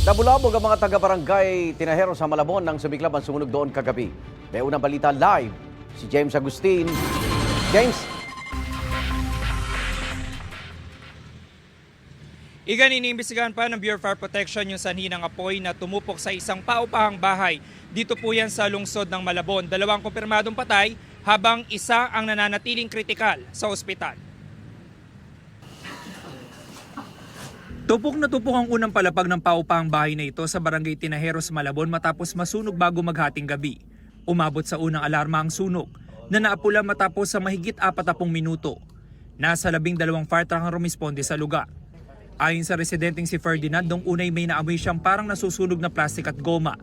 Nabulabog ang mga taga-barangay Tinahero sa Malabon nang sumiklab ang sunog doon kagabi. May unang balita live, si James Agustin. James? Igan, iniimbestigahan pa ng Bureau of Fire Protection yung sanhi ng apoy na tumupok sa isang paupahang bahay. Dito po yan sa lungsod ng Malabon. 2 kumpirmadong patay habang isa ang nananatiling kritikal sa ospital. Tupok na tupok ang unang palapag ng paupahang bahay na ito sa barangay Tinahero sa Malabon matapos masunog bago maghating gabi. Umabot sa unang alarma ang sunog na naapula matapos sa mahigit 40 minuto. Nasa 12 fire truck ang rumisponde sa lugar. Ayon sa residenteng si Ferdinand, nung unay may naamoy siyang parang nasusunog na plastik at goma.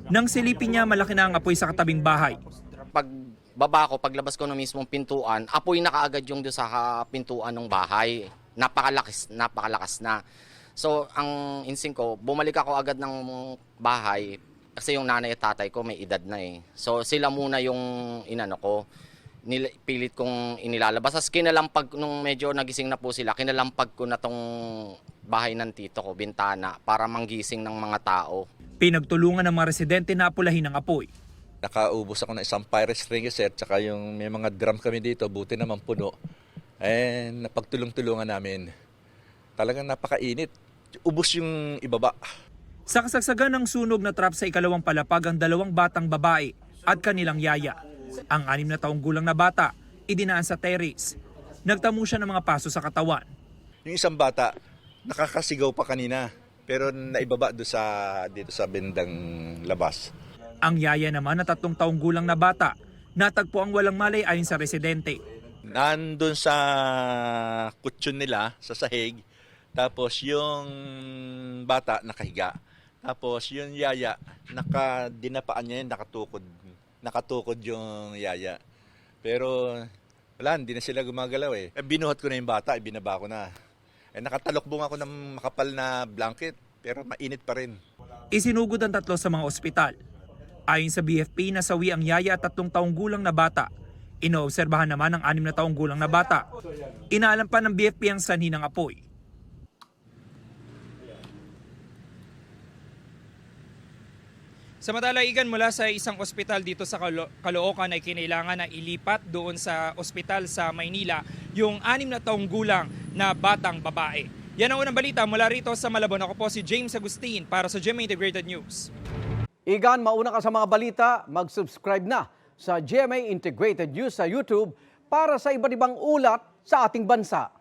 Nang silipin niya, malaki na ang apoy sa katabing bahay. Pagbaba ko, paglabas ko ng mismong pintuan, apoy na kaagad yung doon sa pintuan ng bahay. Napakalakas na. So, ang instinct ko, bumalik ako agad ng bahay kasi yung nanay at tatay ko may edad na eh. So, sila muna yung inano ko. Pilit kong inilalabas. As kinalampag, nung medyo nagising na po sila, kinalampag ko na tong bahay ng tito ko, bintana, para manggising ng mga tao. Pinagtulungan ng mga residente na apulahin ang apoy. Nakaubos ako ng isang fire extinguisher, tsaka yung may mga drum kami dito, buti naman puno. Napagtulong-tulungan namin. Talagang napakainit. Ubos yung ibaba. Sa kasagsagan ng sunog na trap sa ikalawang palapag ang 2 batang babae at kanilang yaya. Ang 6 na taong gulang na bata, idinaan sa terrace. Nagtamo siya ng mga paso sa katawan. Yung isang bata, nakakasigaw pa kanina, pero naibaba dito sa bendang labas. Ang yaya naman na 3 taong gulang na bata, natagpo ang walang malay ayon sa residente. Nandun sa kutsyon nila, sa sahig, tapos yung bata nakahiga. Tapos yung yaya, dinapaan niya yun, nakatukod yung yaya. Pero wala, hindi na sila gumagalaw eh. Binuhat ko na yung bata, ibinaba ko na. Nakatalokbong ako ng makapal na blanket, pero mainit pa rin. Isinugod ang 3 sa mga ospital. Ayon sa BFP, nasawi ang yaya at 3 taong gulang na bata. Inoobserbahan naman ang 6 na taong gulang na bata. Inaalam pa ng BFP ang sanhi ng apoy. Samantala, Igan, mula sa isang ospital dito sa Caloocan ay kinailangan na ilipat doon sa ospital sa Maynila yung 6 na taong gulang na batang babae. Yan ang unang balita mula rito sa Malabon. Ako po si James Agustin para sa GMA Integrated News. Igan, mauna ka sa mga balita, mag-subscribe na sa GMA Integrated News sa YouTube para sa iba't ibang ulat sa ating bansa.